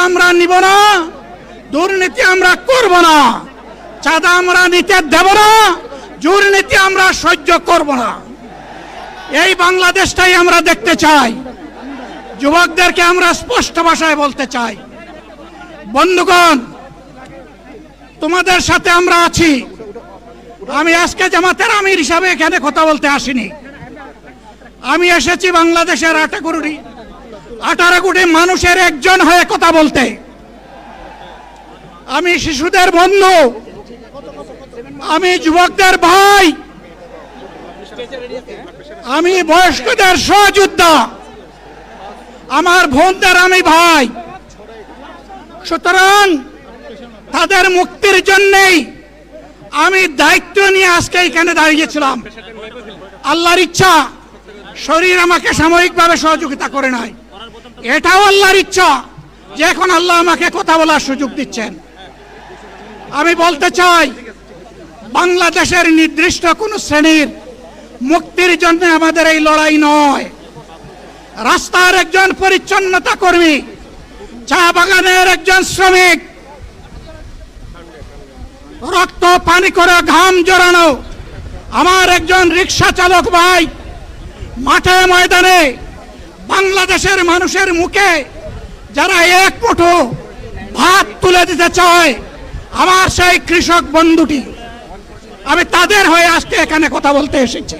আমরা নিব না, দুর্নীতি আমরা করব না, চাঁদা আমরা নিতে দেব না, দুর্নীতি আমরা সহ্য করব না। এই বাংলাদেশটাই আমরা দেখতে চাই। যুবকদেরকে আমরা স্পষ্ট ভাষায় বলতে চাই, বন্ধুগণ, তোমাদের সাথে আমরা আছি। আমি আজকে জামাতের আমির হিসাবে এখানে কথা বলতে আসিনি। আমি এসেছি বাংলাদেশের 18 কোটি মানুষের একজন হয়ে কথা বলতে। আমি শিশুদের বন্ধু, আমি যুবকদের ভাই, আমি বয়স্কদের সহযোদ্ধা, আমার বোনদের আমি ভাই। সুতরাং তাদের মুক্তির জন্যই আমি দায়িত্ব নিয়ে আজকে এখানে দাঁড়িয়েছিলাম। আল্লাহর ইচ্ছা শরীর আমাকে সাময়িকভাবে সহযোগিতা করে নাই, এটাও আল্লাহর ইচ্ছা যে এখন আল্লাহ আমাকে কথা বলার সুযোগ দিচ্ছেন। আমি বলতে চাই, বাংলাদেশের নির্দিষ্ট কোন শ্রেণীর মুক্তির জন্য আমাদের এই লড়াই নয়। রাস্তার একজন পরিচ্ছন্নতা কর্মী, চা বাগানের একজন শ্রমিক, রক্ত পানি করে ঘাম জড়ানো আমার একজন রিক্সা চালক ভাই মাঠে ময়দানে বাংলাদেশের মানুষের মুখে যারা এক মুঠো ভাত তুলে দিতে চায়, আমার সেই কৃষক বন্ধুটি, আমি তাদের হয়ে আজকে এখানে কথা বলতে এসেছি।